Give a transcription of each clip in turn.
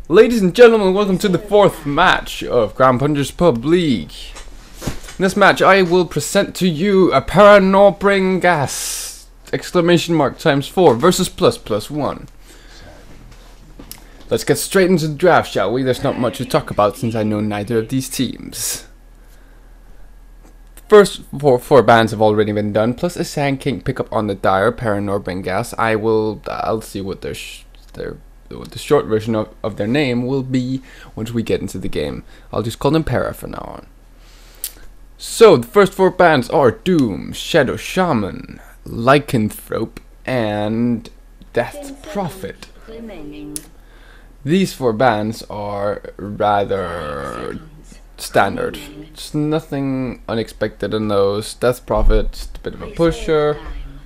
Ladies and gentlemen, welcome to the 4th match of Grand Puncher's Pub League. In this match, I will present to you a Paranobringas !4 versus ++1. Let's get straight into the draft, shall we? There's not much to talk about since I know neither of these teams. First four bands have already been done, plus a Sand King pickup on the dire Paranobringas. I'll see what the short version of their name will be once we get into the game. I'll just call them Para from now on. So the first 4 bands are Doom, Shadow Shaman, Lycanthrope, and Death Prophet. These 4 bands are rather standard. Just nothing unexpected in those. Death Prophet, just a bit of a pusher.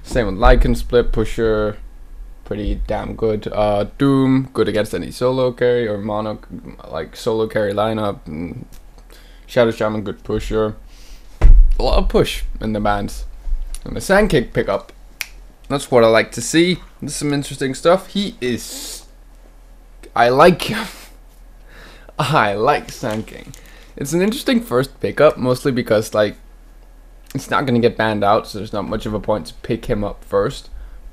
Same with Lycan Split, pusher. Pretty damn good. Doom, good against any solo carry or mono, like solo carry lineup. And Shadow Shaman, good pusher. A lot of push in the bands. And the Sand King pickup, that's what I like to see. This is some interesting stuff. I like him. I like Sand King. It's an interesting first pickup, mostly because like it's not going to get banned out, so there's not much of a point to pick him up first.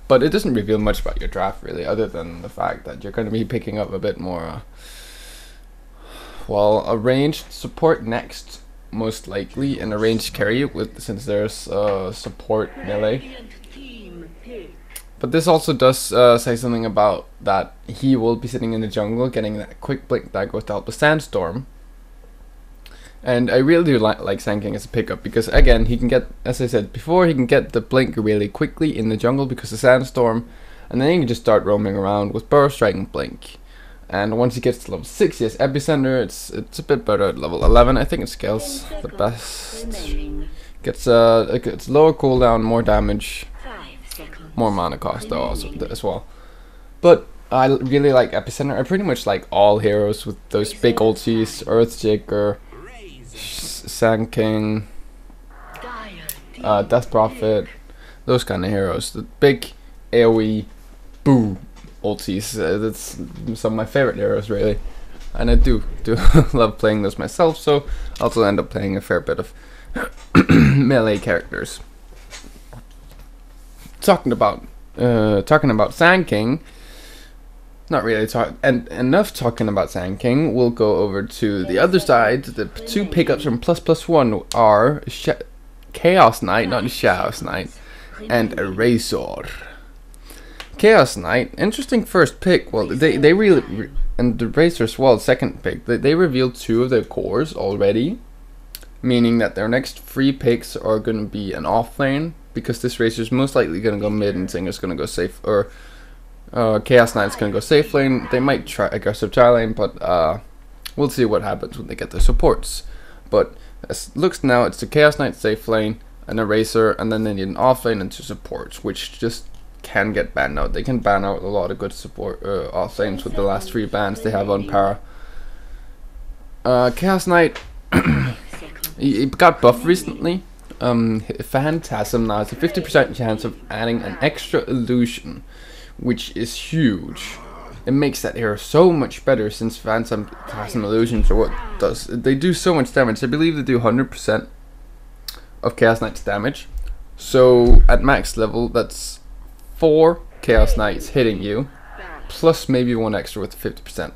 But it doesn't reveal much about your draft, really, other than the fact that you're going to be picking up a bit more, a ranged support next, most likely, and a ranged carry, since there's support melee. But this also does say something about that he will be sitting in the jungle, getting that quick blink that goes to help the Sandstorm. And I really do like Sand King as a pickup because, again, he can get, as I said before, he can get the blink really quickly in the jungle because of Sandstorm, and then he can just start roaming around with Burrow Strike and Blink. And once he gets to level 6, he has Epicenter. It's a bit better at level 11. I think it scales the best. Gets lower cooldown, more damage, more mana cost though also as well. But I really like Epicenter. I pretty much like all heroes with those big ultis, Earthshaker, Sand King, Death Prophet, those kind of heroes. The big AoE boo ultis. That's some of my favorite heroes, really, and I do love playing those myself. So I also end up playing a fair bit of melee characters. Talking about Sand King. Not really enough talking about Sand King. We'll go over to the other side. The 2 pickups from ++1 are Chaos Knight, not Chaos Knight, and Eraser. Chaos Knight, interesting first pick. Well, they really, and the Eraser as well, second pick. They revealed 2 of their cores already, meaning that their next 3 picks are going to be an off lane, because this Eraser is most likely going to go mid and Singer's going to go safe, or Chaos Knight's gonna go safe lane. They might try aggressive try lane, but we'll see what happens when they get their supports. But as it looks now, it's the Chaos Knight safe lane, an Eraser, and then they need an off lane and 2 supports, which just can get banned out. They can ban out a lot of good support off lanes with the last 3 bans they have on Para. Chaos Knight, he got buffed recently. Phantasm now has a 50% chance of adding an extra illusion, which is huge. It makes that hero so much better, since Phantasm illusions are what does. They do so much damage. I believe they do 100% of Chaos Knight's damage. So at max level, that's 4 Chaos Knights hitting you, plus maybe 1 extra with 50%.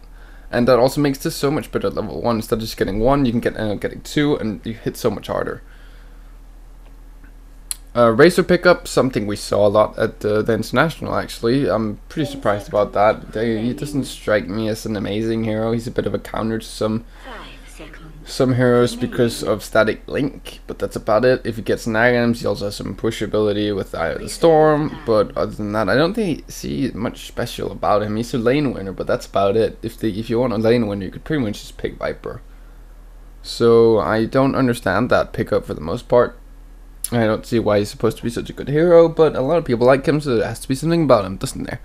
And that also makes this so much better at level 1. Instead of just getting 1, you can end up getting 2, and you hit so much harder. Racer pickup, something we saw a lot at the International, actually. I'm pretty surprised about that. He doesn't strike me as an amazing hero. He's a bit of a counter to some heroes because of Static Link, but that's about it. If he gets items, he also has some push ability with Eye of the Storm, but other than that, I don't see much special about him. He's a lane winner, but that's about it. If you want a lane winner, you could pretty much just pick Viper. So I don't understand that pickup for the most part. I don't see why he's supposed to be such a good hero, but a lot of people like him, so there has to be something about him, doesn't there?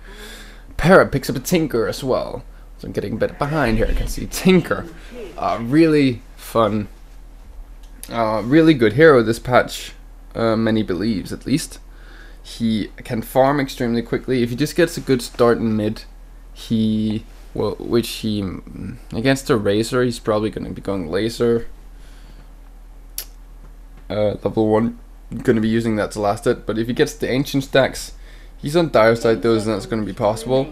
Para picks up a Tinker as well. So I'm getting a bit behind here. I can see Tinker. Really fun. Really good hero this patch. Many believes, at least. He can farm extremely quickly. If he just gets a good start in mid, he well, which he against the Razor, he's probably going to be going Laser. Level 1, going to be using that to last it. But if he gets the Ancient stacks, he's on dire side those, and that's going to be possible.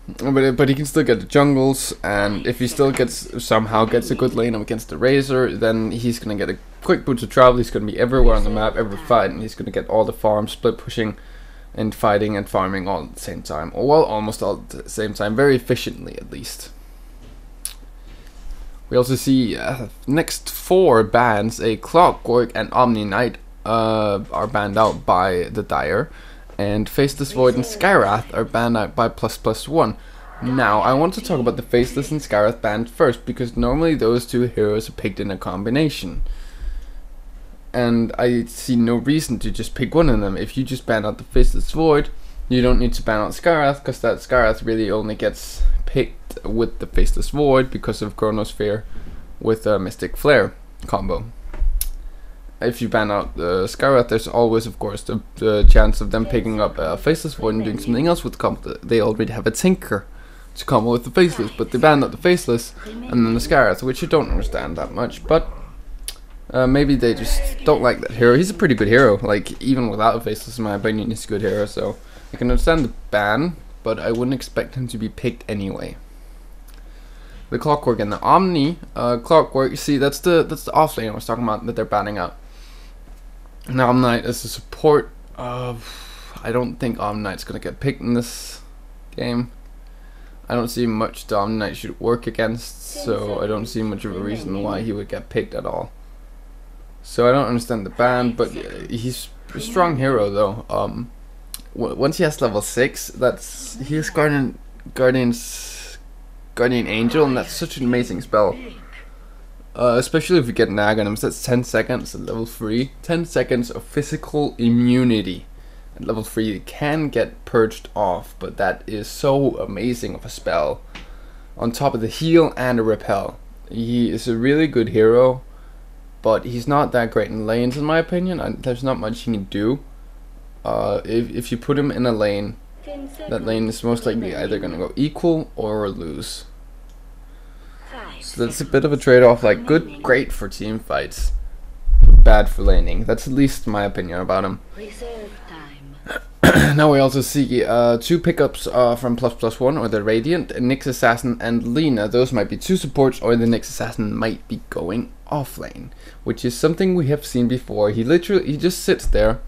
But he can still get the jungles, and if he still somehow gets a good lane up against the Razor, then he's going to get a quick boot to travel. He's going to be everywhere on the map, every fight, and he's going to get all the farms, split pushing, and fighting and farming all at the same time. Well, almost all at the same time, very efficiently at least. We also see next 4 bans, a Clockwork and Omni Knight are banned out by the Dire, and Faceless Void and Skywrath are banned out by Plus+1. Now, I want to talk about the Faceless and Skywrath banned first, because normally those 2 heroes are picked in a combination. And I see no reason to just pick one of them. If you just ban out the Faceless Void, you don't need to ban out Skywrath, because that Skywrath really only gets picked with the Faceless Void because of Chronosphere with a Mystic Flare combo. If you ban out the Skywrath, there's always, of course, the chance of them picking up a Faceless Void and doing something else with the combo. They already have a Tinker to combo with the Faceless, but they ban out the Faceless and then the Skywrath, which I don't understand that much, but maybe they just don't like that hero. He's a pretty good hero, like, even without a Faceless, in my opinion, he's a good hero, so I can understand the ban, but I wouldn't expect him to be picked anyway. The Clockwork and the Omni, Clockwork, you see, that's the offlane I was talking about that they're banning out. Now Omni as a support, I don't think Omni's gonna get picked in this game. I don't see much the Omni should work against, so I don't see much of a reason why he would get picked at all. So I don't understand the ban, but he's a strong hero though. Once he has level 6, he has Guardian Angel, and that's such an amazing spell. Especially if you get Nag on him, so that's 10 seconds at level 3. 10 seconds of physical immunity at level 3. It can get purged off, but that is so amazing of a spell. On top of the heal and a repel. He is a really good hero, but he's not that great in lanes in my opinion. There's not much he can do. If you put him in a lane, that lane is most likely either going to go equal or lose. So that's a bit of a trade-off, like great for team fights, bad for laning. That's at least my opinion about him. Now we also see 2 pickups from Plus+1, or the Radiant, Nyx Assassin and Lina. Those might be 2 supports, or the Nyx Assassin might be going offlane, which is something we have seen before. He just sits there,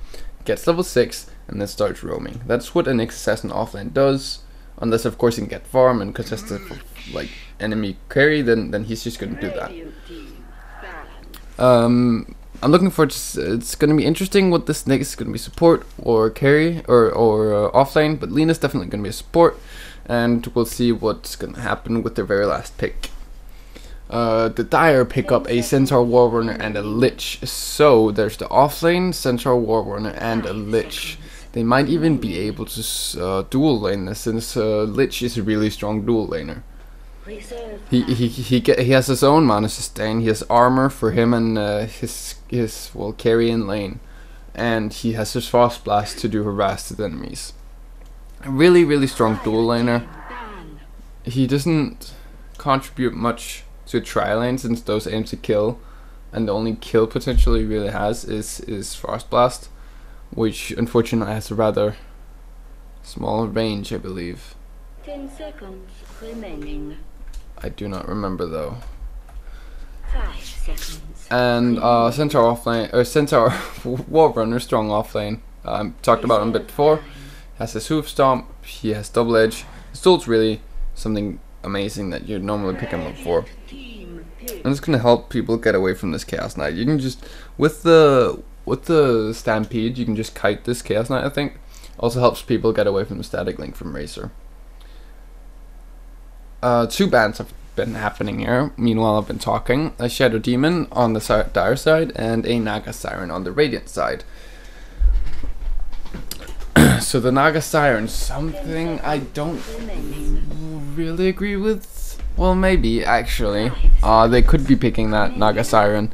gets level 6, and then starts roaming. That's what a Nyx Assassin offlane does, unless of course he can get farm and contest the like enemy carry, then he's just gonna do that. I'm looking for it's gonna be interesting what this Nyx is gonna be, support or carry or offlane, but Lina's definitely gonna be a support, and we'll see what's gonna happen with their very last pick. The Dire pick up a Centaur Warrunner and a Lich, so there's the offlane Centaur Warrunner and a Lich. They might even be able to dual lane this, since Lich is a really strong dual laner. He has his own mana sustain. He has armor for him and his carry in lane, and he has his frost blast to do harass to the enemies. A really strong dual laner. He doesn't contribute much to tri lane, since those aim to kill, and the only kill potential he really has is frost blast, which unfortunately has a rather small range, I believe. 10 seconds remaining. I do not remember though. 5 seconds. And Centaur offlane, or Centaur Warrunner, strong offlane. Talked about him a bit before. Has his hoof stomp. He has double edge. His ult's really something amazing that you'd normally pick him up for. And it's gonna help people get away from this Chaos Knight. You can just with the Stampede, you can just kite this Chaos Knight. I think also helps people get away from the Static Link from Razor. 2 bans have been happening here. Meanwhile, I've been talking. A Shadow Demon on the Dire side and a Naga Siren on the Radiant side. So the Naga Siren, something I don't really agree with. Well, maybe actually. They could be picking that Naga Siren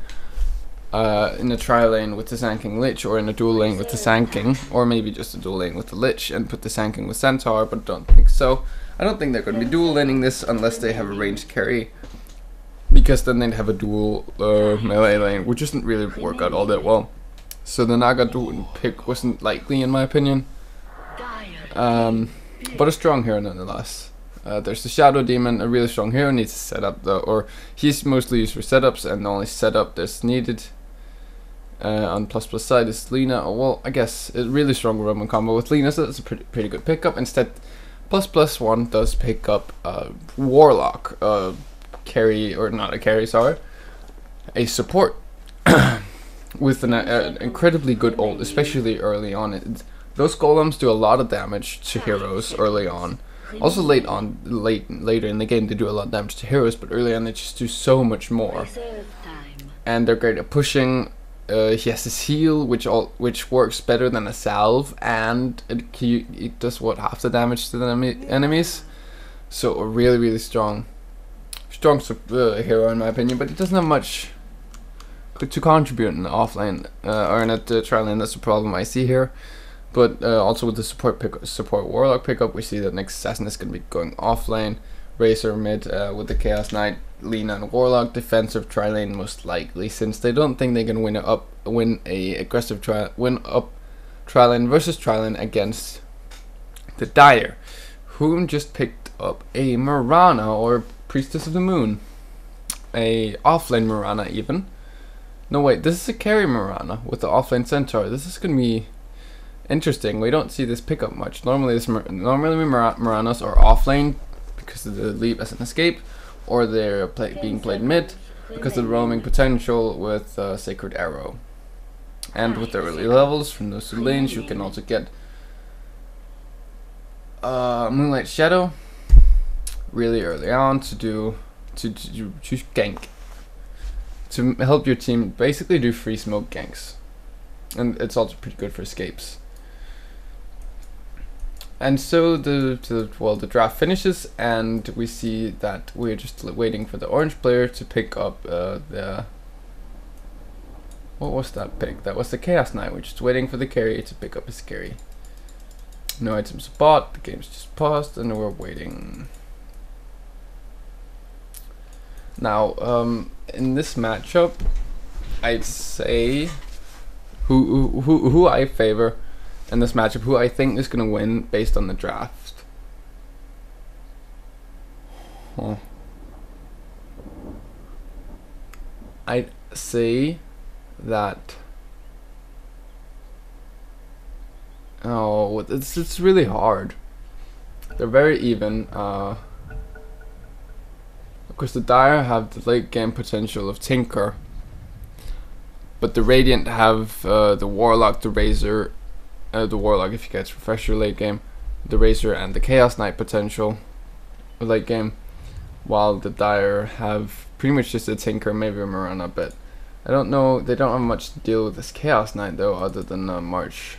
in a tri lane with the Sand King Lich, or in a dual lane with the Sand King, or maybe just a dual lane with the Lich and put the Sand King with Centaur, but don't think so. I don't think they're going to be dual laning this unless they have a ranged carry, because then they'd have a dual melee lane, which doesn't really work out all that well. So the Naga dual pick wasn't likely in my opinion, but a strong hero nonetheless. There's the Shadow Demon, a really strong hero, needs to set up though, or he's mostly used for setups, and the only setup that's needed on plus side is Lina. Well, I guess a really strong Roman combo with Lina, so that's a pretty good pickup. Instead, plus+1 does pick up Warlock, carry, or not a carry, sorry, a support with an incredibly good ult, especially early on. Those golems do a lot of damage to heroes early on. Also later in the game they do a lot of damage to heroes, but early on they just do so much more. And they're great at pushing. He has his heal, which works better than a salve, and it does what, half the damage to the enemies. So a really strong hero in my opinion, but it doesn't have much to contribute in the offlane or in the tri lane. That's the problem I see here. But also with the support Warlock pickup, we see that next assassin is going to be going offlane. Razor mid with the Chaos Knight, Lina and Warlock. Defensive tri lane most likely, since they don't think they can win a aggressive tri lane versus tri lane against the Dire, whom just picked up a Mirana, or Priestess of the Moon, a offlane Mirana even. No wait, this is a carry Mirana with the offlane Centaur. This is gonna be interesting. We don't see this pickup much. Normally Miranas are offlane because of the leap as an escape, or they're being played mid because of the roaming potential with Sacred Arrow. And with the early levels from those two lanes, you can also get Moonlight Shadow really early on to gank, to help your team basically do free smoke ganks, and it's also pretty good for escapes. And so the draft finishes, and we see that we're just waiting for the orange player to pick up the, what was that pick? That was the Chaos Knight. We're just waiting for the carry to pick up his carry. No items bought, the game's just paused, and we're waiting. Now, in this matchup, I'd say who I favor in this matchup, who I think is going to win based on the draft. I'd say that, it's really hard. They're very even. Of course, the Dire have the late game potential of Tinker, but the Radiant have the Warlock, the Razor, the Warlock if you get Refresher late game, the Razor and the Chaos Knight potential late game, while the Dire have pretty much just a Tinker, maybe a Mirana, but I don't know, they don't have much to deal with this Chaos Knight though, other than March.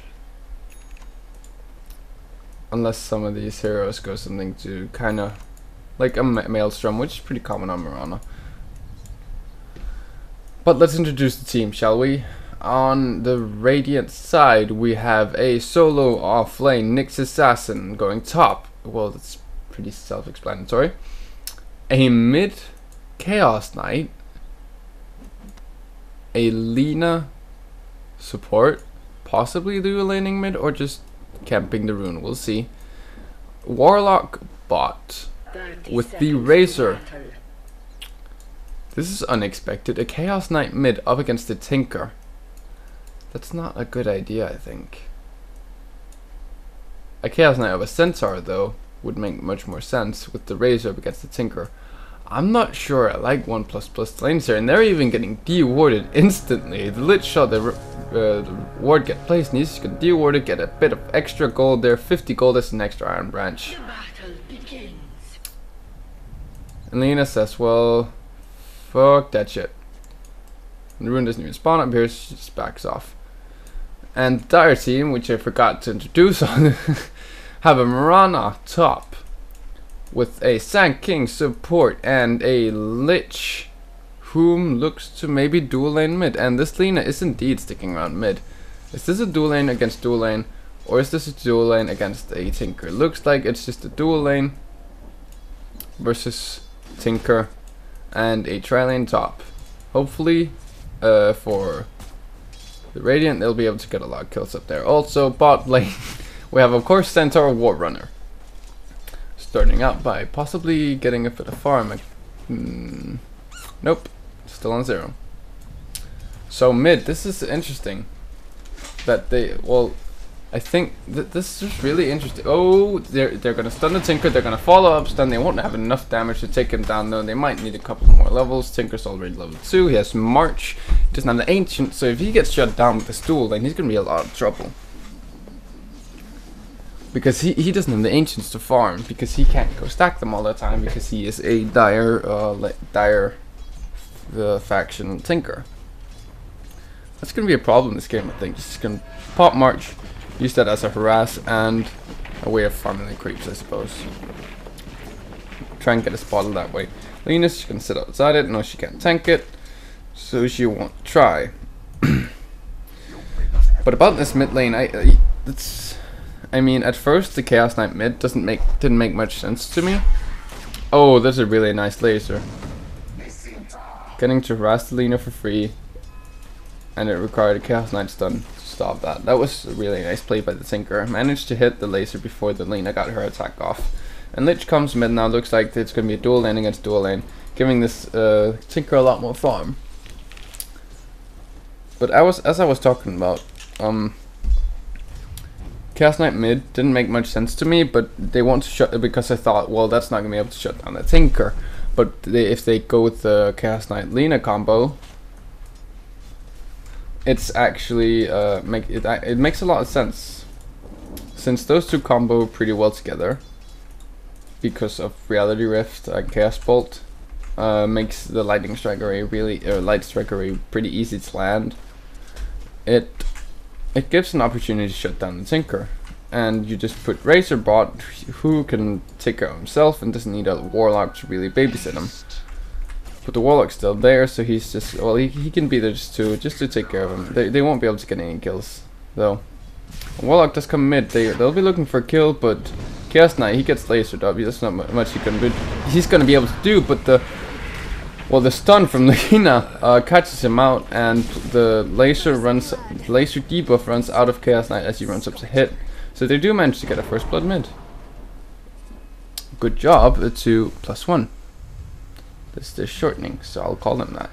Unless some of these heroes go something to kind of like a Maelstrom, which is pretty common on Mirana. But let's introduce the team, shall we? On the Radiant side, we have a solo off-lane Nyx Assassin going top. Well, that's pretty self-explanatory. A mid Chaos Knight, a Lina support, possibly dual laning mid or just camping the rune, we'll see. Warlock bot with the Razor. This is unexpected. A Chaos Knight mid up against the Tinker. That's not a good idea, I think. A Chaos Knight of a Centaur though would make much more sense with the Razor up against the Tinker. I'm not sure I like 1++ lanes here, and they're even getting de-warded instantly. The Lich shot the ward get placed, and he's just gonna de-ward it, get a bit of extra gold there. 50 gold is an extra Iron Branch. And Lina says, well, fuck that shit. And the rune doesn't even spawn up here, she just backs off. And the Dire team, which I forgot to introduce on, have a Mirana top with a Sand King support and a Lich whom looks to maybe dual lane mid. And this Lina is indeed sticking around mid. Is this a dual lane against dual lane, or is this a dual lane against a Tinker? Looks like it's just a dual lane versus Tinker and a tri-lane top. Hopefully for the Radiant they'll be able to get a lot of kills up there. Also bot lane we have of course Centaur War Runner, starting out by possibly getting a bit of farm. Nope, still on 0. So mid, this is interesting that they, well, I think this is really interesting. Oh, they're gonna stun the Tinker, they're gonna follow up stun, they won't have enough damage to take him down though. They might need a couple more levels. Tinker's already level 2, he has March, he doesn't have the Ancient, so if he gets shut down with this duel, then he's gonna be in a lot of trouble. Because he doesn't have the Ancients to farm, because he can't go stack them all the time, because he is a dire faction Tinker. That's gonna be a problem this game, I think. Just gonna pop March, use that as a harass and a way of farming the creeps, I suppose. Try and get a spot that way. Lena's just gonna sit outside it. No, she can't tank it, so she won't try. But about this mid lane, I mean, at first the Chaos Knight mid didn't make much sense to me. Oh, that's a really nice laser. Getting to harass the Lina for free, and it required a Chaos Knight stun to stop that. That was a really nice play by the Tinker. Managed to hit the laser before the Lina got her attack off. And Lich comes mid now. Looks like it's going to be a dual lane against dual lane, giving this Tinker a lot more farm. But as I was talking about, Chaos Knight mid didn't make much sense to me, but they want to shut it because I thought, well, that's not going to be able to shut down the Tinker. But if they go with the Chaos Knight Lina combo, it's actually it makes a lot of sense, since those two combo pretty well together because of Reality Rift and Chaos Bolt. Makes the Lightning Strike Array Light Strike Array pretty easy to land. It gives an opportunity to shut down the Tinker, and you just put Razor bot, who can take care of himself and doesn't need a Warlock to really babysit him. But the Warlock's still there, so he's just, well, he can be there just to take care of him. They won't be able to get any kills though. Warlock does come mid. They'll be looking for a kill, but Chaos Knight, he gets lasered up. There's not much he's gonna be able to do. But the stun from Lina catches him out, and the laser debuff runs out of Chaos Knight as he runs up to hit. So they do manage to get a first blood mid. Good job to +1. This is shortening, so I'll call them that.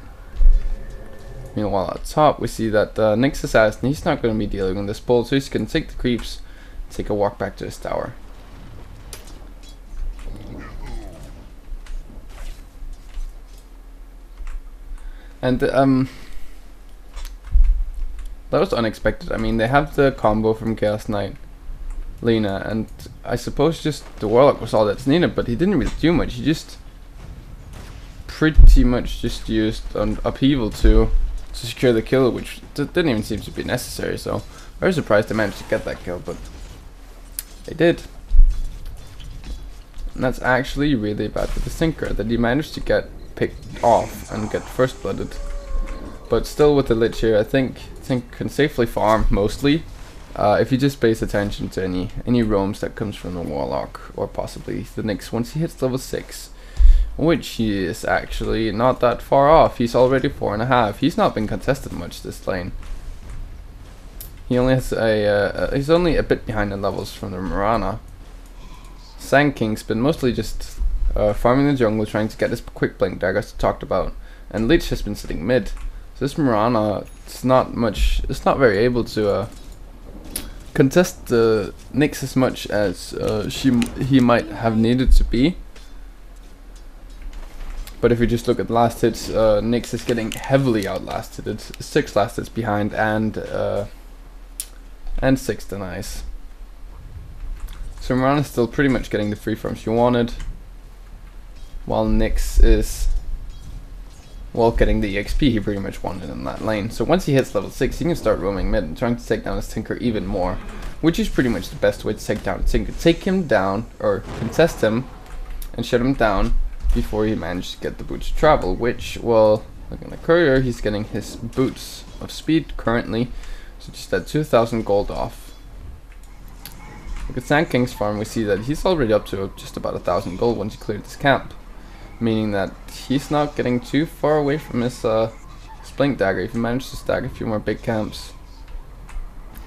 Meanwhile, at top we see that Nyx Assassin, he's not going to be dealing with this pull, so he's going to take the creeps, take a walk back to his tower. And that was unexpected. I mean, they have the combo from Chaos Knight Lina, and I suppose just the Warlock was all that's needed, but he didn't really do much. He just pretty much just used an upheaval to secure the kill, which didn't even seem to be necessary. So very surprised they managed to get that kill, but they did. And that's actually really bad for the Tinker, that he managed to get picked off and get first blooded. But still, with the Lich here, I think can safely farm mostly if he just pays attention to any roams that comes from the Warlock, or possibly the Nyx once he hits level 6, which he is actually not that far off. He's already 4.5. He's not been contested much this lane. He only has he's only a bit behind in levels from the Mirana. Sand King's been mostly just farming the jungle, trying to get his quick blink daggers talked about, and Lich has been sitting mid. So this Mirana, it's not very able to contest the Nyx as much as he might have needed to be. But if you just look at last hits, Nyx is getting heavily outlasted. It's 6 last hits behind, and 6 denies. So Mirana's still pretty much getting the free farms she wanted, while Nyx is, well, getting the EXP he pretty much wanted in that lane. So once he hits level 6, he can start roaming mid and trying to take down his Tinker even more, which is pretty much the best way to take down a Tinker. Take him down, or contest him, and shut him down before he managed to get the boots to travel, which, well, Looking at the courier, he's getting his boots of speed currently, so just at 2,000 gold off. Look at Sand King's farm, we see that he's already up to just about 1,000 gold once he cleared this camp, meaning that he's not getting too far away from his Splink Dagger. If he manages to stack a few more big camps,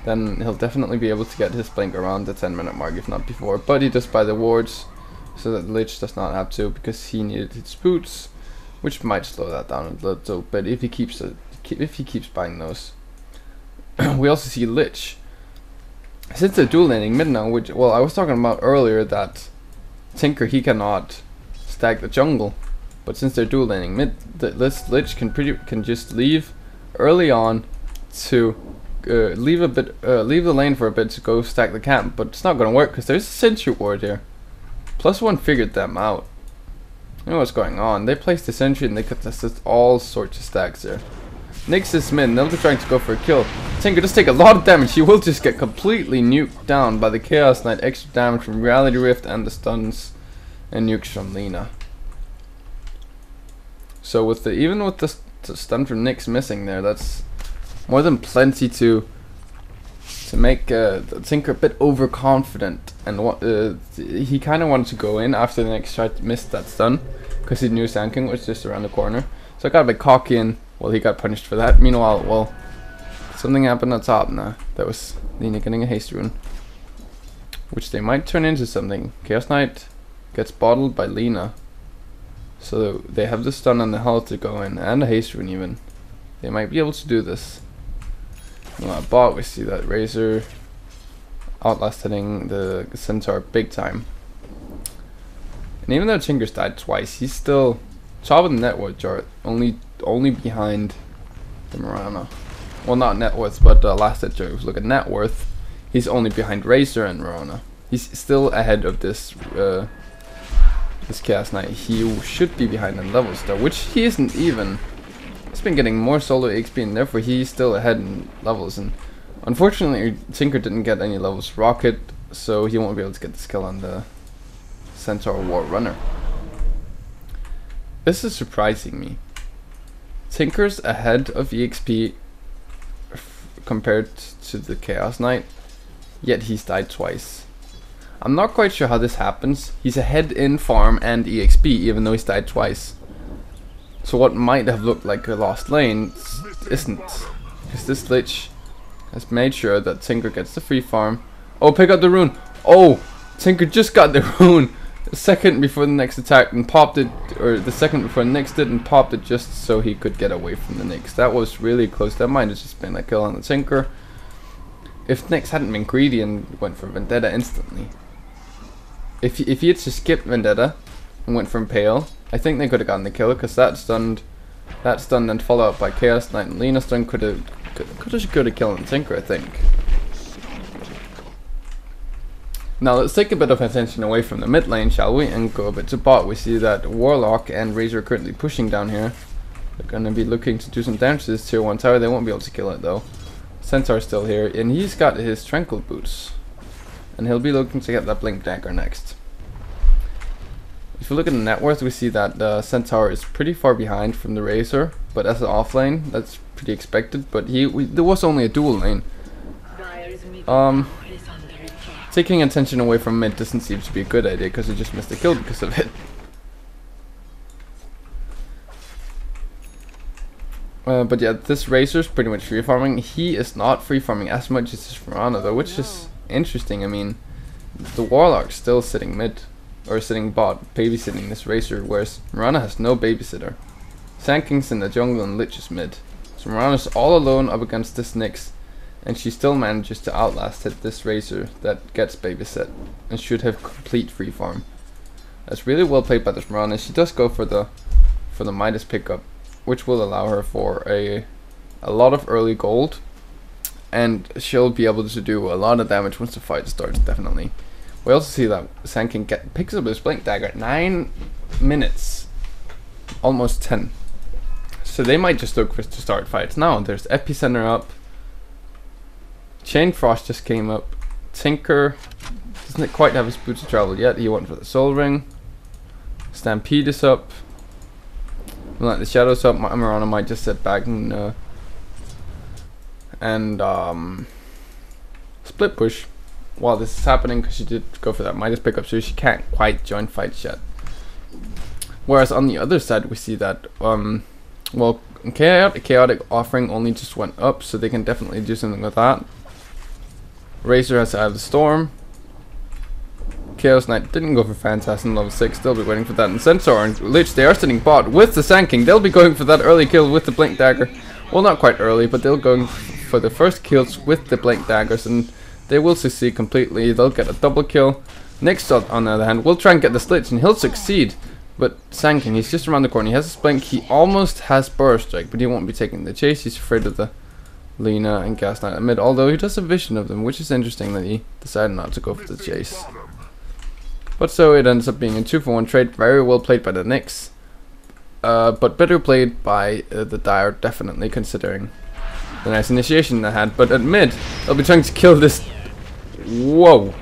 then he'll definitely be able to get his Blink around the 10-minute mark, if not before. But he does buy the wards, so that the Lich does not have to, because he needed his boots, which might slow that down a little bit if he keeps buying those. We also see Lich. Since they're dual laning mid now, which, well, I was talking about earlier that Tinker, he cannot stack the jungle, but since they're dual laning mid, this Lich can just leave early on to leave the lane for a bit to go stack the camp, but it's not going to work because there's a sentry ward here. +1 figured them out. You know what's going on. They placed the sentry and they could assist all sorts of stacks there. Nyx is mid, and they'll be trying to go for a kill. Tinker does take a lot of damage. He will just get completely nuked down by the Chaos Knight, extra damage from Reality Rift and the stuns and nukes from Lina. So with even with the stun from Nyx missing there, that's more than plenty to make Tinker a bit overconfident, and he kind of wanted to go in after the Nyx tried to miss that stun because he knew Sand King was just around the corner. So I got a bit cocky, and well, he got punished for that. Meanwhile, well, something happened on top now. That was Lina getting a haste rune, which they might turn into something. Chaos Knight gets bottled by Lina, so they have the stun and the health to go in, and a haste rune even. They might be able to do this. Bot, we see that Razor outlast hitting the Centaur big time. And even though Tinker's died twice, he's still top of the net worth chart, only behind the Mirana. Well, not net worth, but last hit chart. If you look at net worth, he's only behind Razor and Mirana. He's still ahead of this Chaos Knight. He should be behind in levels though, which he isn't even. He's been getting more solo XP, and therefore he's still ahead in levels. And unfortunately, Tinker didn't get any levels Rocket, so he won't be able to get the skill on the Centaur War Runner. This is surprising me. Tinker's ahead of EXP compared to the Chaos Knight, yet he's died twice. I'm not quite sure how this happens. He's ahead in farm and EXP, even though he's died twice. So what might have looked like a lost lane isn't, because this Lich has made sure that Tinker gets the free farm. Oh, pick up the rune! Oh, Tinker just got the rune a second before the next attack and popped it, or the second before the next did, and popped it just so he could get away from the Nyx. That was really close. That might have just been a kill on the Tinker. If Nyx hadn't been greedy and went for Vendetta instantly. If he had just skipped Vendetta and went for Impale, I think they could have gotten the kill, because that stunned and followed up by Chaos Knight and Lina stun could have killed the Tinker, I think. Now let's take a bit of attention away from the mid lane, shall we, and go a bit to bot. We see that Warlock and Razor are currently pushing down here. They're going to be looking to do some damage to this tier 1 tower. They won't be able to kill it though. Centaur's still here, and he's got his Tranquil boots, and he'll be looking to get that Blink Dagger next. If you look at the net worth, we see that Centaur is pretty far behind from the Razor, but as an off lane, that's pretty expected. But there was only a dual lane. Taking attention away from mid doesn't seem to be a good idea, because he just missed a kill because of it. But yeah, this Razor's pretty much free farming. He is not free farming as much as his Mirana though, which is interesting. I mean, the Warlock's still sitting mid, or sitting bot, babysitting this Razor, whereas Mirana has no babysitter. Sand King's in the jungle and Lich is mid. So Mirana's all alone up against this Nyx, and she still manages to outlast hit this Razor that gets babysit and should have complete free farm. That's really well played by this Mirana. She does go for the Midas pickup, which will allow her for a lot of early gold, and she'll be able to do a lot of damage once the fight starts, definitely. We also see that Sand King picks up his Blink Dagger at 9 minutes, almost 10. So they might just look to start fights now. There's Epicenter up, Chain Frost just came up, Tinker doesn't quite have his boots of travel yet. He went for the Soul Ring. Stampede is up. Let the shadows up. Mirana might just sit back and split push while this is happening, because she did go for that Midas pickup, so she can't quite join fights yet. Whereas on the other side we see that well, chaotic offering only just went up, so they can definitely do something with that. Razor has Eye of the Storm. Chaos Knight didn't go for Phantasm level 6, they'll be waiting for that. And Centaur and Lich, they are sitting bot with the Sand King. They'll be going for that early kill with the Blink Dagger. Well, not quite early, but they'll go for the first kills with the Blink Daggers, and they will succeed completely. They'll get a double kill. Next on the other hand, will try and get the Slits, and he'll succeed. But Sand King, he's just around the corner. He has his blink. He almost has Burst Strike, but he won't be taking the chase. He's afraid of the Lina and Gas Knight mid, although he does have vision of them, which is interesting that he decided not to go for the chase. But so it ends up being a 2-for-1 trade. Very well played by the Nyx, but better played by the Dire, definitely, considering the nice initiation they had. But at mid, they'll be trying to kill this. Whoa!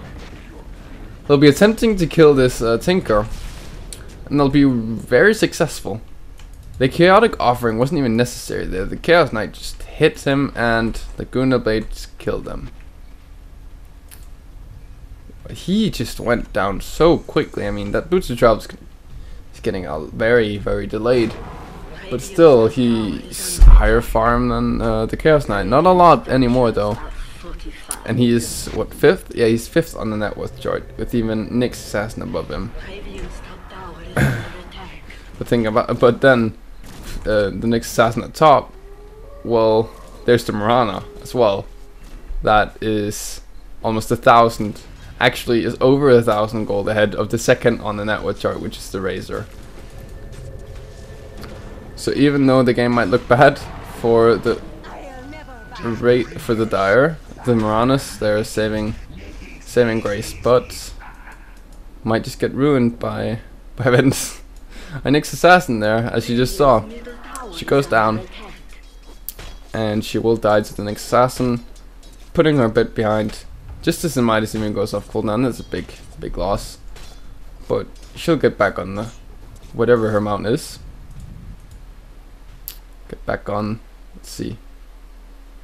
They'll be attempting to kill this Tinker, and they'll be very successful. The chaotic offering wasn't even necessary there. The Chaos Knight just hit him, and the Guna Blades killed him. He just went down so quickly. I mean, that Boots of Travel is getting very, very delayed. But still, he's higher farm than the Chaos Knight. Not a lot anymore, though. And he is, what, 5th? Yeah, he's 5th on the net worth chart, with even Nyx Assassin above him. But then the Nyx Assassin at top, well, there's the Mirana as well. That is almost 1,000. Actually, is over 1,000 gold ahead of the second on the net worth chart, which is the Razor. So even though the game might look bad for the Dire, the Miranas, they're saving grace, but might just get ruined by events. A Nyx Assassin there, as you just saw, she goes down, and she will die to the Nyx Assassin, putting her a bit behind. Just as the Midas even goes off cooldown, that's a big loss. But she'll get back on the whatever her mount is. Get back on, let's see,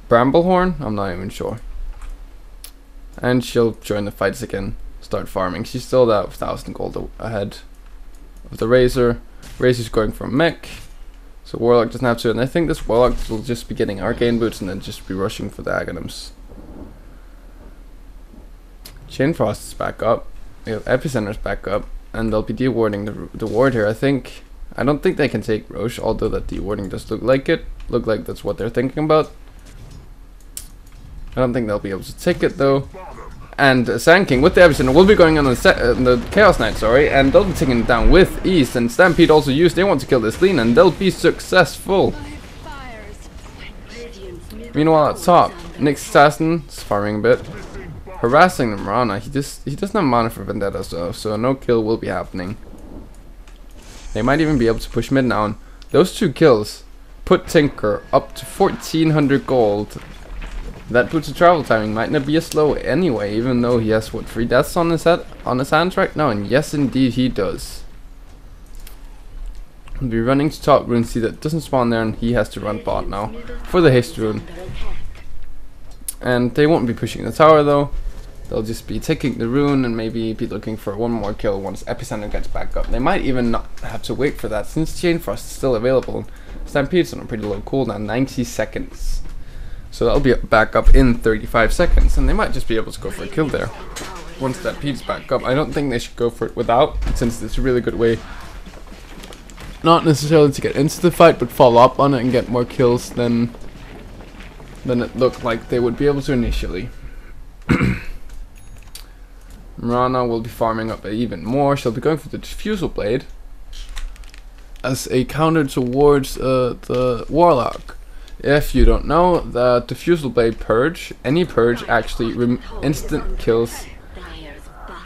Bramblehorn? I'm not even sure. And she'll join the fights again, start farming. She's still that 1,000 gold ahead of the Razor. Razor's going for a mech, so Warlock doesn't have to, and I think this Warlock will just be getting Arcane Boots and then just be rushing for the Aghanims. Chain Frost is back up, we have Epicenter's back up, and they'll be dewarding the ward here. I don't think they can take Roche, although that dewarding does look like that's what they're thinking about. I don't think they'll be able to take it though. And Sand King with the Epicenter will be going on the Chaos Knight, sorry, and they'll be taking it down with ease. And Stampede also used, they want to kill this Lina, and they'll be successful. Meanwhile at top, Nyx Assassin is farming a bit, harassing the Mirana. He doesn't have mana for Vendetta, so no kill will be happening. They might even be able to push mid now, and those 2 kills put Tinker up to 1,400 gold. That Boots of Travel timing might not be as slow anyway, even though he has, what, 3 deaths on his hands right now, and yes indeed he does. He'll be running to top rune, see that doesn't spawn there, and he has to run bot now for the haste rune. And they won't be pushing the tower though. They'll just be taking the rune and maybe be looking for one more kill once Epicenter gets back up. They might even not have to wait for that, since Chain Frost is still available. Stampede's on a pretty low cooldown, 90 seconds. So that'll be back up in 35 seconds, and they might just be able to go for a kill there. Once Stampede's back up, I don't think they should go for it without, since it's a really good way, not necessarily to get into the fight, but follow up on it and get more kills than it looked like they would be able to initially. Mirana will be farming up even more. She'll be going for the Diffusal Blade as a counter towards the Warlock. If you don't know, the Diffusal Blade purge, any purge actually instant kills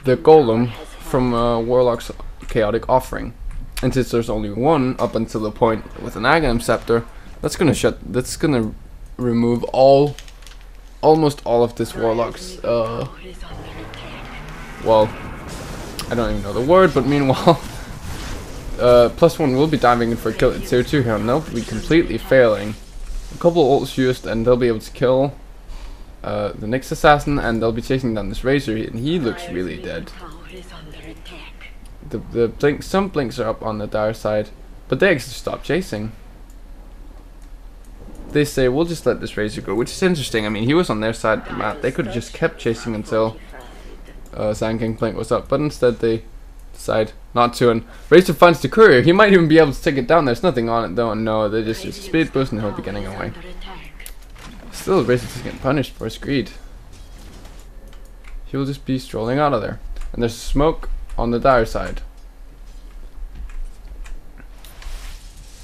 the Golem from Warlock's Chaotic Offering. And since there's only one up until the point with an Aghanim Scepter, that's gonna remove almost all of this Warlock's well, I don't even know the word, but meanwhile +1 will be diving in for a kill at tier 2 here, and they'll be completely failing. A couple of ults used, and they'll be able to kill the next assassin, and they'll be chasing down this Razor, and he looks really dead. Some blinks are up on the dire side, but they actually stop chasing. They say, we'll just let this Razor go, which is interesting. I mean, he was on their side of the map. They could have just kept chasing until Sand King blink was up, but instead they decide not to, and Razor finds the courier. He might even be able to take it down. There's nothing on it though, and no, they just use a speed boost and he'll be getting away. Still, Razor is getting punished for his greed. He will just be strolling out of there. And there's smoke on the dire side.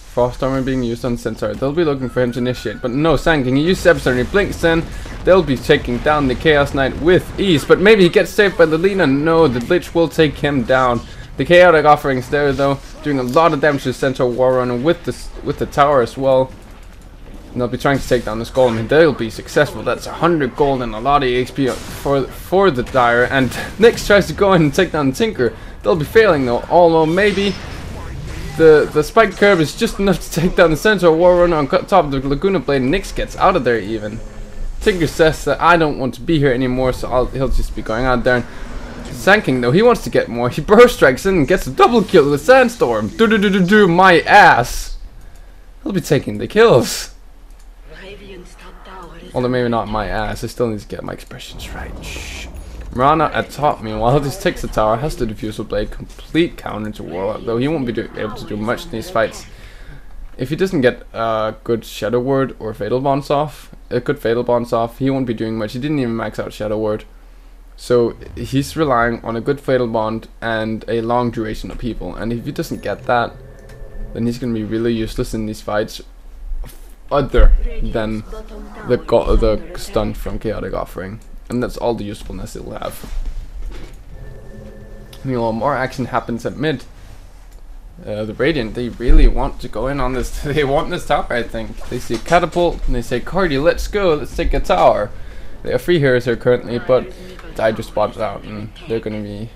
Frost armor being used on Centaur. They'll be looking for him to initiate, but no, Sand King, he uses Epicenter and he blinks in. They'll be taking down the Chaos Knight with ease, but maybe he gets saved by the Lina. No, the Lich will take him down. The Chaotic Offering's there though, doing a lot of damage to the Centaur Warrunner with the tower as well. And they'll be trying to take down this golem, and they'll be successful. That's 100 gold and a lot of EXP for the Dire. And Nyx tries to go in and take down Tinker. They'll be failing though, although maybe the spike curve is just enough to take down the Centaur Warrunner on top of the Laguna Blade. Nyx gets out of there even. Tinker says that I don't want to be here anymore, so he'll just be going out there. And Sand King though, he wants to get more. He burst strikes in and gets a double kill with Sandstorm. Do my ass. He'll be taking the kills. Although maybe not my ass, I still need to get my expressions right. Shh. Mirana at top, meanwhile, just takes the tower, has the Diffusal Blade, complete counter to Warlock, though he won't be able to do much in these fights. If he doesn't get a good Shadow Word or Fatal Bonds off, he won't be doing much. He didn't even max out Shadow Word. So he's relying on a good Fatal Bond and a long duration of people, and if he doesn't get that, then he's going to be really useless in these fights, other than the stun from Chaotic Offering. And that's all the usefulness it will have. Meanwhile, more action happens at mid. The Radiant, they really want to go in on this. They want this tower, I think. They see a catapult and they say, Cardi, let's go, let's take a tower. They have 3 heroes here currently, but I just spotted out, and they're gonna be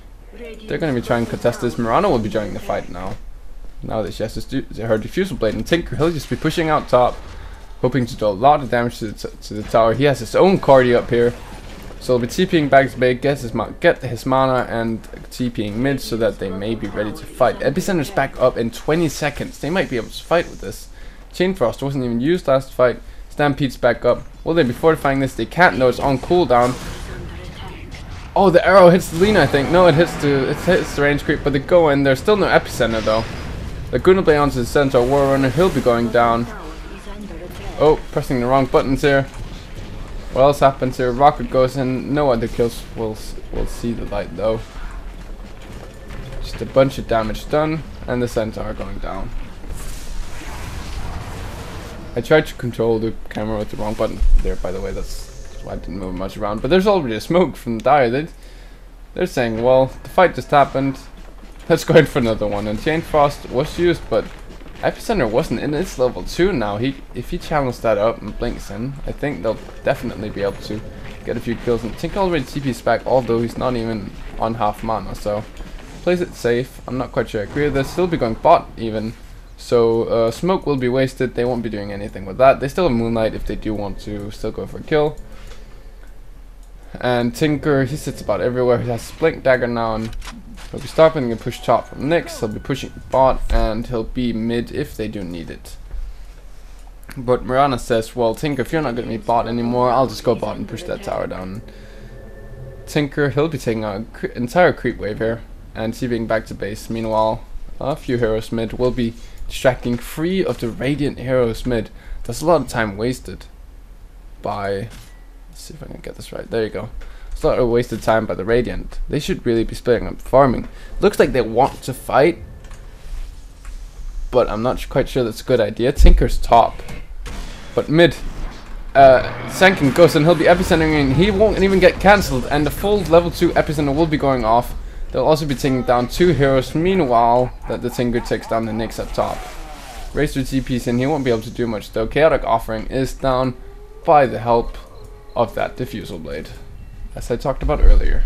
trying to contest this. Mirana will be joining the fight now. Now that she has her Diffusal Blade, and Tinker, he'll just be pushing out top, hoping to do a lot of damage to the tower. He has his own Cardi up here. So he'll be TPing back to base, get his mana, and TPing mid so that they may be ready to fight. Epicenter's back up in 20 seconds. They might be able to fight with this. Chain Frost wasn't even used last fight. Stampede's back up. Will they be fortifying this? They can't, no, it's on cooldown. Oh, the arrow hits the Lina, I think. No, it hits the range creep, but they go in. There's still no Epicenter though. Laguna Blade onto the Centaur Warrunner. He'll be going down. Oh, pressing the wrong buttons here. What else happens here? Rocket goes in. No other kills will see the light though. Just a bunch of damage done, and the Centaur going down. I tried to control the camera with the wrong button there, by the way. That's why I didn't move much around. But there's already a smoke from the Dire. They're saying, well, the fight just happened. Let's go in for another one. And Chain Frost was used, but Epicenter wasn't in. It's level 2 now. If he channels that up and blinks in, I think they'll definitely be able to get a few kills. And Tinker already TP's back, although he's not even on half mana, so plays it safe. I'm not quite sure I agree with this. He'll be going bot even, so smoke will be wasted. They won't be doing anything with that. They still have Moonlight if they do want to still go for a kill. And Tinker, he sits about everywhere. He has Blink Dagger now, and he'll be stopping and push top from Nyx. He'll be pushing bot, and he'll be mid if they do need it. But Mirana says, well, Tinker, if you're not going to be bot anymore, I'll just go bot and push that tower down. Tinker, he'll be taking an entire creep wave here and TPing back to base. Meanwhile, a few heroes mid will be distracting 3 of the Radiant heroes mid. That's a lot of time wasted by... Let's see if I can get this right. There you go. It's a lot of wasted time by the Radiant. They should really be splitting up farming. Looks like they want to fight, but I'm not quite sure that's a good idea. Tinker's top, but mid. Sand King goes and he'll be epicentering. He won't even get cancelled, and the full level 2 epicenter will be going off. They'll also be taking down 2 heroes. Meanwhile, that the Tinker takes down the Nyx up top. Razor TP's in. He won't be able to do much though. Chaotic Offering is down by the help of that Diffusal Blade, as I talked about earlier.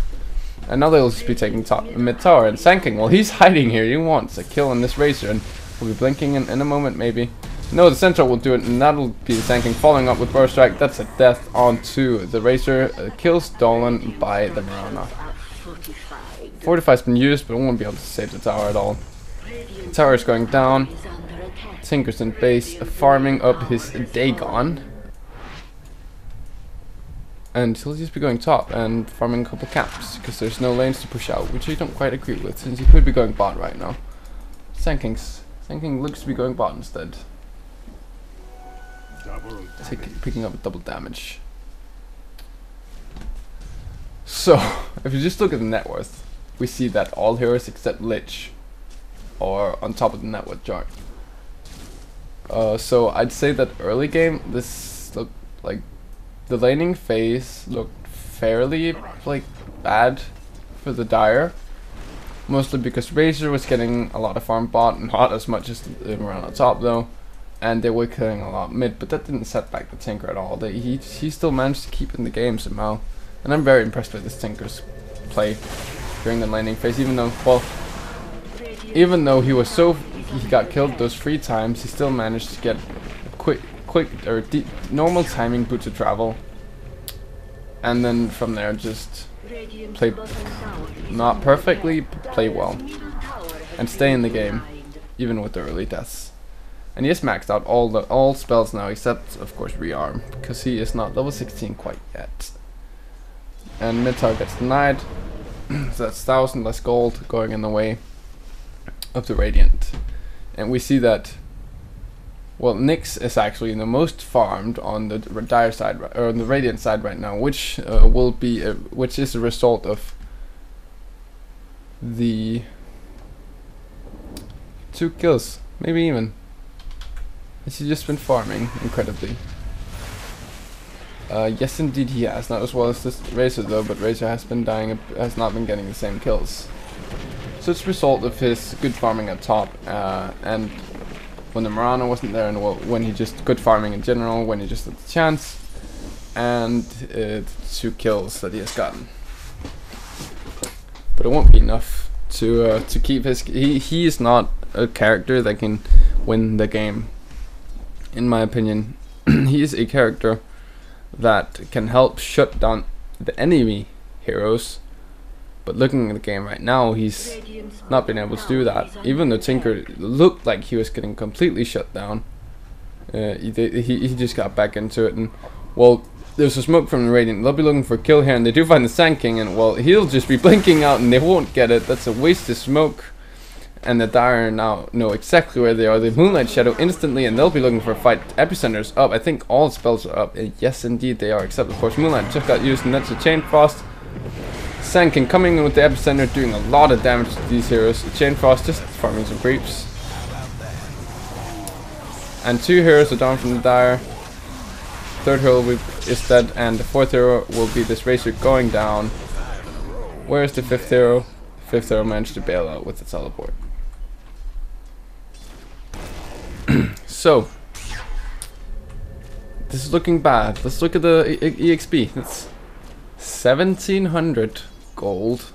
And now they'll just be taking top mid tower. And Sand King, well, he's hiding here. He wants a kill on this Razor, and we'll be blinking in a moment, maybe. No, the Centaur will do it, and that'll be the Sand King following up with Burst Strike. That's a death onto the Razor. Kills stolen by the Mirana. Fortify's been used, but it won't be able to save the tower at all. The tower is going down. Tinker's in base, farming up his Dagon. And he'll just be going top and farming a couple camps, because there's no lanes to push out, which I don't quite agree with, since he could be going bot right now. Sand King looks to be going bot instead. Picking up double damage. So, if you just look at the net worth, we see that all heroes except Lich are on top of the net worth chart. So I'd say that early game, this looked like the laning phase looked fairly like bad for the Dire, mostly because Razor was getting a lot of farm bot, not as much as around the top though, and they were killing a lot mid, but that didn't set back the Tinker at all. He still managed to keep in the game somehow, and I'm very impressed with this Tinker's play during the laning phase. Even though he got killed those 3 times, he still managed to get quick or normal timing boots of travel, and then from there just play not perfectly, but play well and stay in the game even with the early deaths. And he has maxed out all spells now except of course rearm, because he is not level 16 quite yet. And mid tower gets denied, so that's 1,000 less gold going in the way of the Radiant. And we see that, well, Nyx is actually the most farmed on the Dire side, or on the Radiant side right now, which which is a result of the 2 kills, maybe even. Has he just been farming incredibly? Yes, indeed he has. Not as well as this Razor though, but Razor has not been getting the same kills. So it's a result of his good farming at top, and when the Mirana wasn't there, and when he just good farming in general, when he just had the chance, and 2 kills that he has gotten. But it won't be enough to keep his. He is not a character that can win the game, in my opinion. He is a character that can help shut down the enemy heroes. But looking at the game right now, he's not been able to do that. Even though Tinker looked like he was getting completely shut down, he just got back into it. And well, there's a smoke from the Radiant. They'll be looking for a kill here, and they do find the Sand King, and well, he'll just be blinking out, and they won't get it. That's a waste of smoke. And the Dire now know exactly where they are. The Moonlight Shadow instantly, and they'll be looking for a fight. Epicenter's up. I think all spells are up. Yes, indeed they are, except of course Moonlight just got used, and that's a Chain Frost. Sand King coming in with the Epicenter, doing a lot of damage to these heroes. Chain Frost just farming some creeps. And 2 heroes are down from the Dire. 3rd hero is dead, and the 4th hero will be this Razor going down. Where is the 5th hero? The 5th hero managed to bail out with the teleport. So, this is looking bad. Let's look at the EXP. That's 1,700 gold,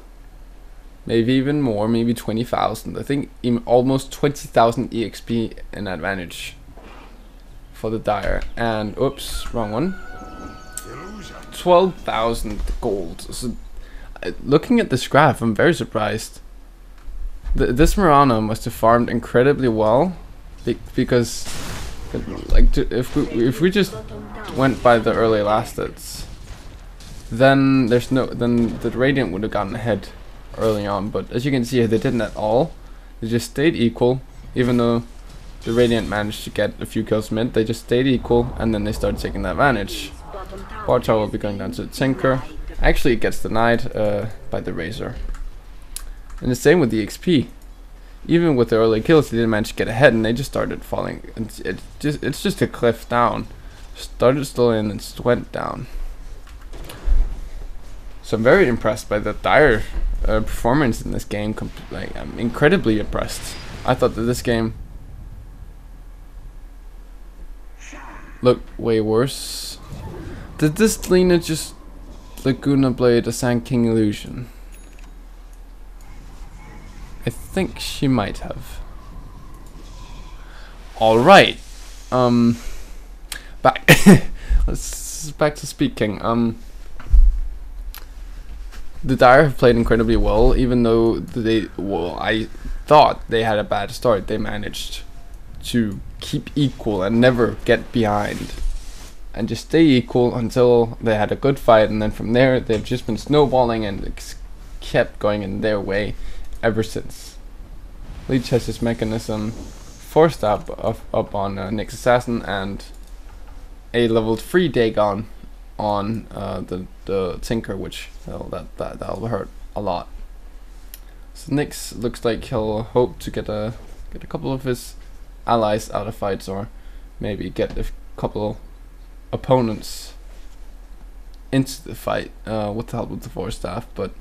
maybe even more, maybe 20,000. I think almost 20,000 EXP in advantage for the Dire. And oops, wrong one. 12,000 gold. So, looking at this graph, I'm very surprised. This Mirana must have farmed incredibly well, because like if we just went by the early last hits, then the Radiant would have gotten ahead early on. But as you can see, they didn't at all. They just stayed equal, even though the Radiant managed to get a few kills mid. They just stayed equal, and then they started taking that advantage. Bot tower will be going down to the Tinker. Actually, it gets denied by the Razor. And the same with the XP. Even with the early kills, they didn't manage to get ahead, and they just started falling. It's just a cliff down. Started slowly and then just went down. So I'm very impressed by the Dire performance in this game. I'm incredibly impressed. I thought that this game looked way worse. Did this Lina just Laguna Blade a Sand King illusion? think she might have. Alright. Back back to speaking. The Dire have played incredibly well, even though I thought they had a bad start. They managed to keep equal and never get behind, and just stay equal until they had a good fight, and then from there they've just been snowballing and kept going in their way ever since. Leech has his mechanism forced up on Nyx Assassin, and a level 3 Dagon on the Tinker, which that'll hurt a lot. So Nyx looks like he'll hope to get a couple of his allies out of fights, or maybe get a couple opponents into the fight with the help of the Force Staff. But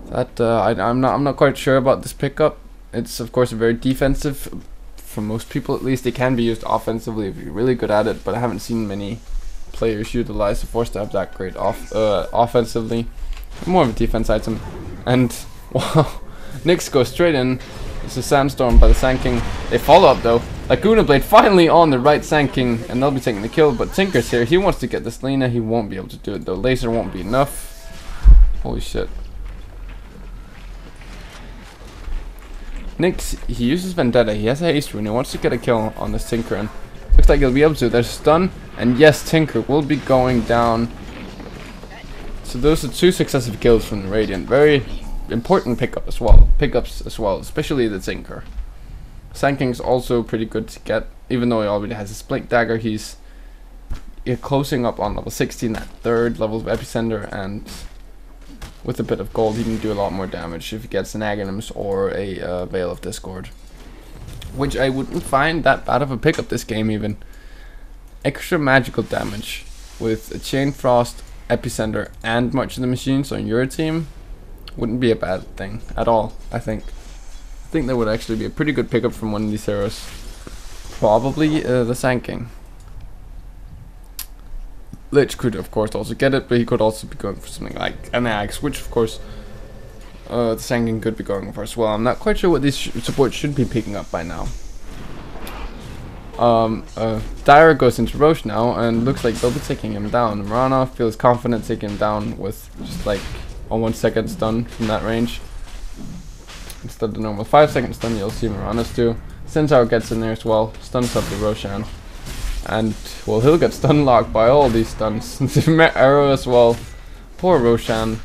that I'm not quite sure about this pickup. It's of course very defensive. For most people, at least, it can be used offensively if you're really good at it, but I haven't seen many players utilize the Force Staff that great offensively. More of a defense item. And wow, Nyx goes straight in. It's a Sandstorm by the Sand King. They follow up though. Laguna Blade finally on the right Sand King, and they'll be taking the kill. But Tinker's here. He wants to get this Lena. He won't be able to do it though. Laser won't be enough. Holy shit. Nyx, he uses Vendetta. He has a haste rune. He wants to get a kill on this Tinker, and looks like he'll be able to. There's a stun, and yes, Tinker will be going down. So those are 2 successive kills from the Radiant. Very important pickups as well, especially the Tinker. Sand King's also pretty good to get, even though he already has a Splink Dagger. He's closing up on level 16, that 3rd level of Epicenter, and with a bit of gold he can do a lot more damage if he gets an Aghanims or a Veil of Discord, which I wouldn't find that bad of a pickup this game even. Extra magical damage with a Chain Frost, Epicenter, and March of the Machines on your team wouldn't be a bad thing at all. I think that would actually be a pretty good pickup from one of these heroes. Probably the Sand King. Lich could of course also get it, but he could also be going for something like an Axe, which of course the Sand King could be going for as well. I'm not quite sure what these supports should be picking up by now. Dire goes into Roche now, and looks like they'll be taking him down. Marana feels confident taking him down with just like a 1 second stun from that range. Instead of the normal 5 second stun you'll see Marana's do. Centaur gets in there as well, stuns up the Roshan. And well, he'll get stun locked by all these stuns. Arrow as well. Poor Roshan.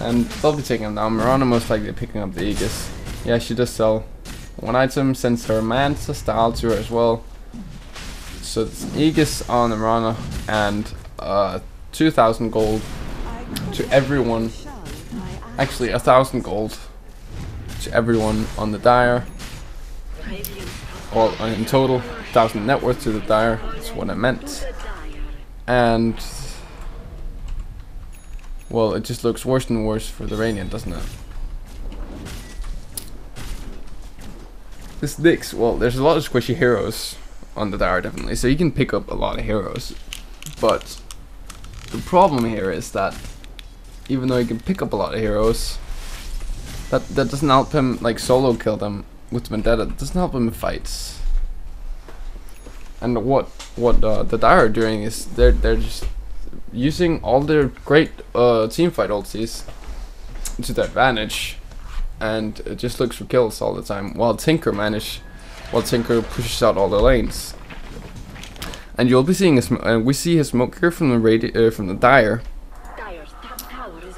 And they'll be taking him down. Marana most likely picking up the Aegis. Yeah, she does sell 1 item, sends her Mansa style to her as well. So it's Aegis on the Marana, and 2,000 gold to everyone. Actually 1,000 gold to everyone on the Dire. All in total, 1,000 net worth to the Dire. That's what I meant. And well, it just looks worse and worse for the Radiant, doesn't it? This Nyx, well, there's a lot of squishy heroes on the Dire definitely, so you can pick up a lot of heroes. But the problem here is that even though you can pick up a lot of heroes, that doesn't help him like solo kill them with Vendetta. It doesn't help him in fights. And what the Dire are doing is they're just using all their great team fight ultis to their advantage, and it just looks for kills all the time. While Tinker pushes out all the lanes, and you'll be seeing we see his smoke here from the Dire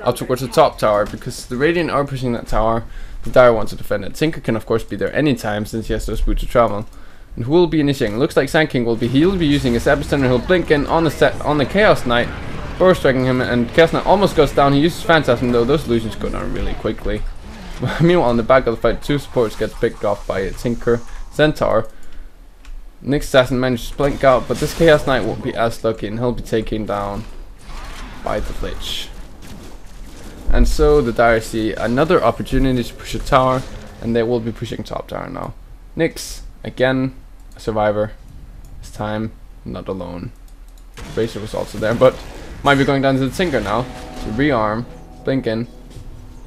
up towards the top tower, because the Radiant are pushing that tower. The Dire wants to defend it. Tinker can of course be there anytime since he has those boots of travel. And who will be initiating? Looks like Sand King will be. He'll be using his Epicenter. He'll blink in on the Chaos Knight, burst striking him, and Chaos Knight almost goes down. He uses Phantasm though. Those illusions go down really quickly. Meanwhile, in the back of the fight, 2 supports gets picked off by a Tinker Centaur. Nyx Assassin manages to blink out, but this Chaos Knight won't be as lucky, and he'll be taken down by the Lich. And so the Dire see another opportunity to push a tower, and they will be pushing top tower now. Nyx, again, a survivor. This time, not alone. Bracer was also there, but might be going down to the Tinker now. To rearm, blink in.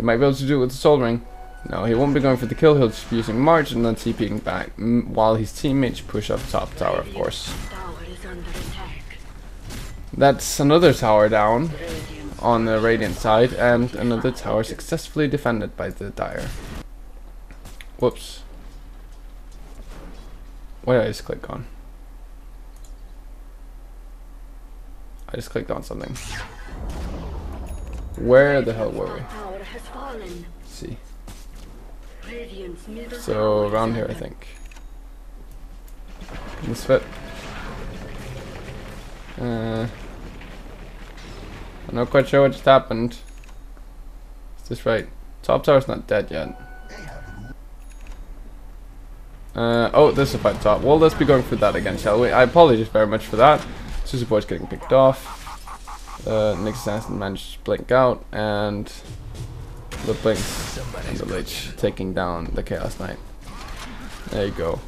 He might be able to do it with the Soul Ring. No, he won't be going for the kill. He'll just be using March and then TPing back while his teammates push up top tower, of course. That's another tower down on the Radiant side, and another tower successfully defended by the Dire. Whoops. What did I just click on? I just clicked on something. Where the hell were we? Let's see. So around here, I think. This fit. I'm not quite sure what just happened. Is this right? Top tower's not dead yet. Oh, this is a fight top. Well, let's be going through that again, shall we? I apologize very much for that. Susie Boy's getting picked off. Nick's assassin managed to blink out, and the blinks and the Lich taking down the Chaos Knight. There you go.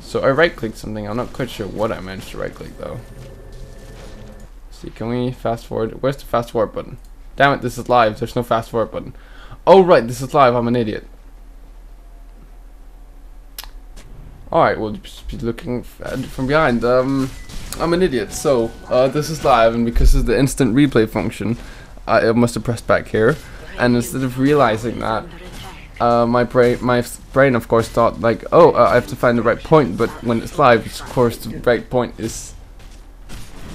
So I right clicked something. I'm not quite sure what I managed to right click though. See, can we fast forward? Where's the fast forward button? Damn it, this is live. There's no fast forward button. Oh right, this is live. I'm an idiot. Alright, we'll just be looking from behind. I'm an idiot. So this is live, and because of the instant replay function, I must have pressed back here. And instead of realizing that, my brain of course thought like, oh, I have to find the right point. But when it's live, of course the right point is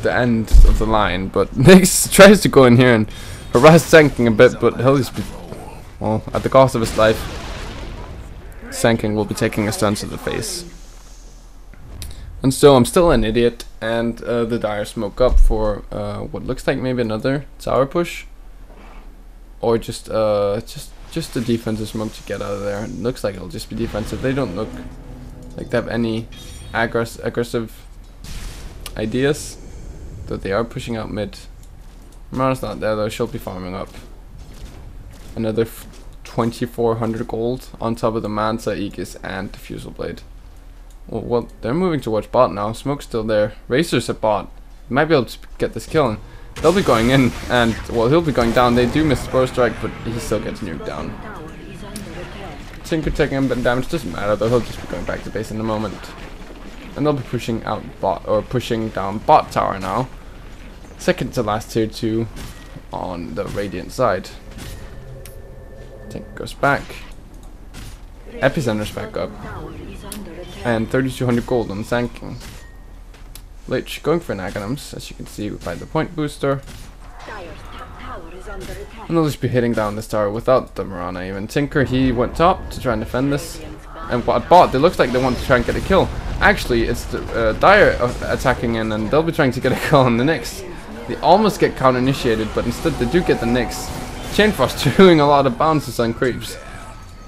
the end of the line. But Nick tries to go in here and harass Sanking a bit, but he'll just be, well, at the cost of his life. Sanking will be taking a stun to the face. And so I'm still an idiot, and the Dire smoke up for what looks like maybe another tower push, or just the defensive smoke to get out of there. It looks like it'll just be defensive. They don't look like they have any aggressive ideas, though they are pushing out mid. Marana's not there though. She'll be farming up another 2400 gold on top of the Mansa, Aegis, and Diffusal Blade. Well, they're moving towards bot now. Smoke's still there. Razor's at bot. They might be able to get this kill, and they'll be going in, and well, he'll be going down. They do miss Spore Strike, but he still gets nuked down. Tinker taking a bit of damage, doesn't matter though. He'll just be going back to base in a moment, and they'll be pushing out bot, or pushing down bot tower now. Second to last tier 2 on the Radiant side. Tank goes back. Epicenter's back up. And 3200 gold on Sanking. Lich going for an Aghanims, as you can see by the point booster. And they'll just be hitting down this tower without the Marana even. Tinker, he went top to try and defend this. And at bot, it looks like they want to try and get a kill. Actually, it's the Dire attacking in, and they'll be trying to get a kill on the Nyx. They almost get counter-initiated, but instead they do get the Nyx. Chainfrost doing a lot of bounces on creeps.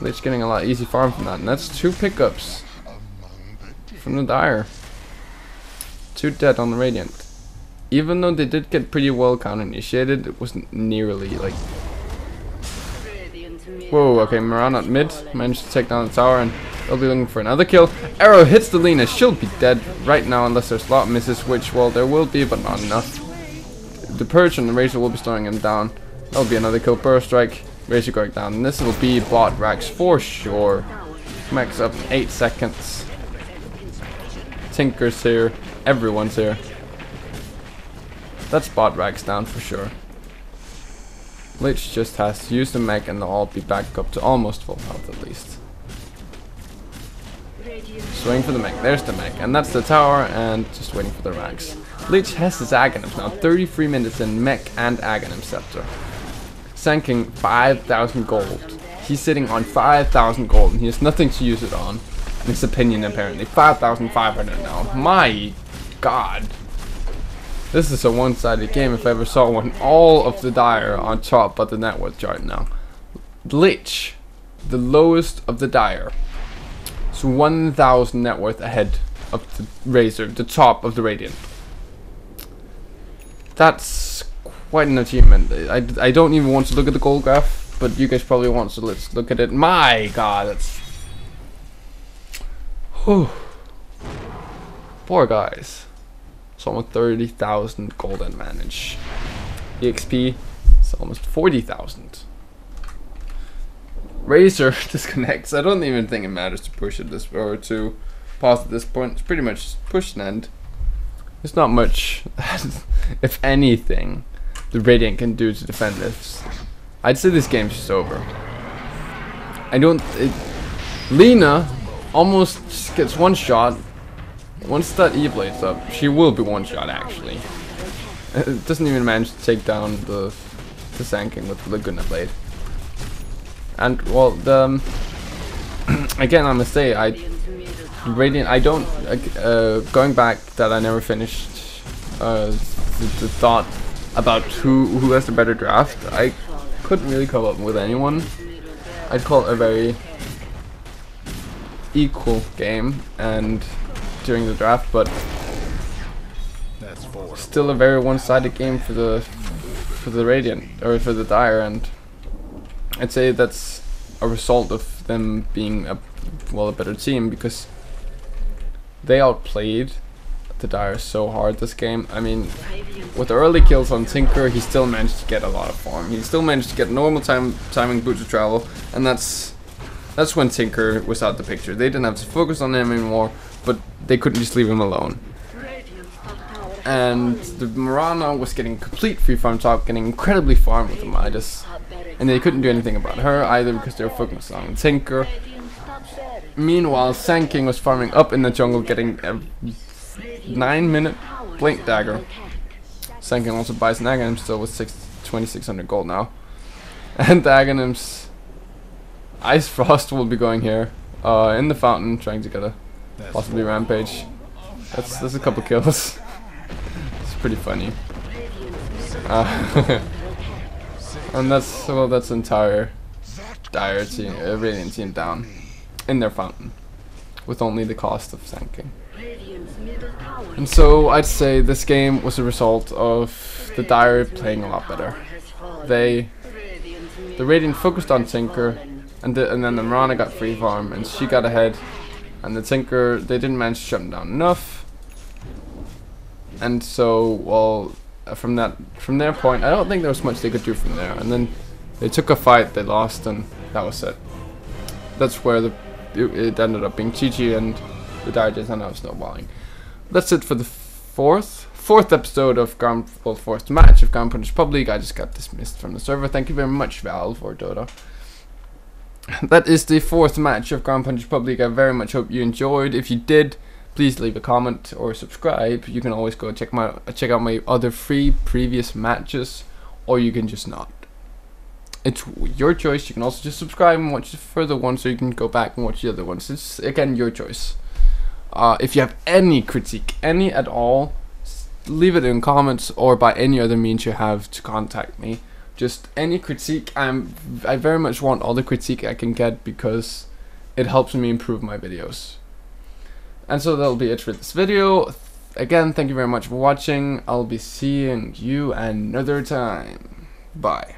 Lich getting a lot of easy farm from that, and that's 2 pickups from the Dire. 2 dead on the Radiant. Even though they did get pretty well counter-initiated, it wasn't nearly like... Whoa, okay, Marana at mid, managed to take down the tower, and they'll be looking for another kill. Arrow hits the Lina, she'll be dead right now unless their slot misses, which, well, there will be, but not enough. The Purge and the Razor will be slowing him down. That'll be another kill. Burst Strike, Razor going down, and this will be bot Rax for sure. Max up in 8 seconds. Tinker's here, everyone's here. That's bot Rax down for sure. Lich just has to use the mech, and they'll all be back up to almost full health at least. Swing for the mech, there's the mech, and that's the tower, and just waiting for the Rax. Lich has his Aghanims now, 33 minutes in mech and Aghanim Scepter. Sanking 5,000 gold. He's sitting on 5,000 gold, and he has nothing to use it on. In his opinion, apparently. 5,500 now. My god. This is a one-sided game if I ever saw one. All of the Dire on top of the net worth chart now. Lich, the lowest of the Dire. So 1,000 net worth ahead of the Razor, the top of the Radiant. That's quite an achievement. I don't even want to look at the gold graph, but you guys probably want, so let's look at it. My god, that's... Whew. Poor guys. It's almost 30,000 gold advantage. EXP is almost 40,000. Razor disconnects. I don't even think it matters to push at this or to pause at this point. It's pretty much push and end. There's not much, if anything, the Radiant can do to defend this. I'd say this game's just over. Lena almost gets one shot. Once that E blade's up, she will be one shot actually. It doesn't even manage to take down the Sand King with the Laguna blade. And well, again, I must say, Radiant. I don't going back that I never finished the thought about who has the better draft. I couldn't really come up with anyone. I'd call it a very equal game and during the draft, but still a very one-sided game for the Radiant or for the Dire, and I'd say that's a result of them being a better team, because they outplayed the Dire so hard this game. I mean, with the early kills on Tinker, he still managed to get a lot of farm. He still managed to get normal timing boots of travel, and that's when Tinker was out the picture. They didn't have to focus on him anymore, but they couldn't just leave him alone. And the Mirana was getting complete free farm top, getting incredibly farmed with the Midas, and they couldn't do anything about her either because they were focused on Tinker. Meanwhile, Sand King was farming up in the jungle, getting a 9-minute blink dagger. Sand King also buys an Aghanim still with 2,600 gold now. And the Aghanim's Ice Frost will be going here in the fountain, trying to get a possibly rampage. That's a couple kills. It's pretty funny. And that's the entire Dire team, Radiant team down in their fountain, with only the cost of Sand King. And so I'd say this game was a result of the Dire playing a lot better. The Radiant focused on Tinker, and then the Mirana got free farm, and she got ahead, and the Tinker, they didn't manage to shut him down enough. And so, well, from their point, I don't think there was much they could do from there. And then they took a fight, they lost, and that was it. That's where it ended up being GG, and the Dire just ended up snowballing. That's it for the fourth episode of fourth match of Ground Punch Pub League. I just got dismissed from the server. Thank you very much, Valve or Dota. That is the fourth match of Ground Punch Pub League. I very much hope you enjoyed. If you did, please leave a comment or subscribe. You can always go check out my other free previous matches, or you can just not. It's your choice. You can also just subscribe and watch the further ones, so you can go back and watch the other ones. It's again your choice. If you have any critique, any at all, leave it in comments or by any other means you have to contact me. Just any critique. I very much want all the critique I can get, because it helps me improve my videos. And so that'll be it for this video. Again, thank you very much for watching. I'll be seeing you another time. Bye.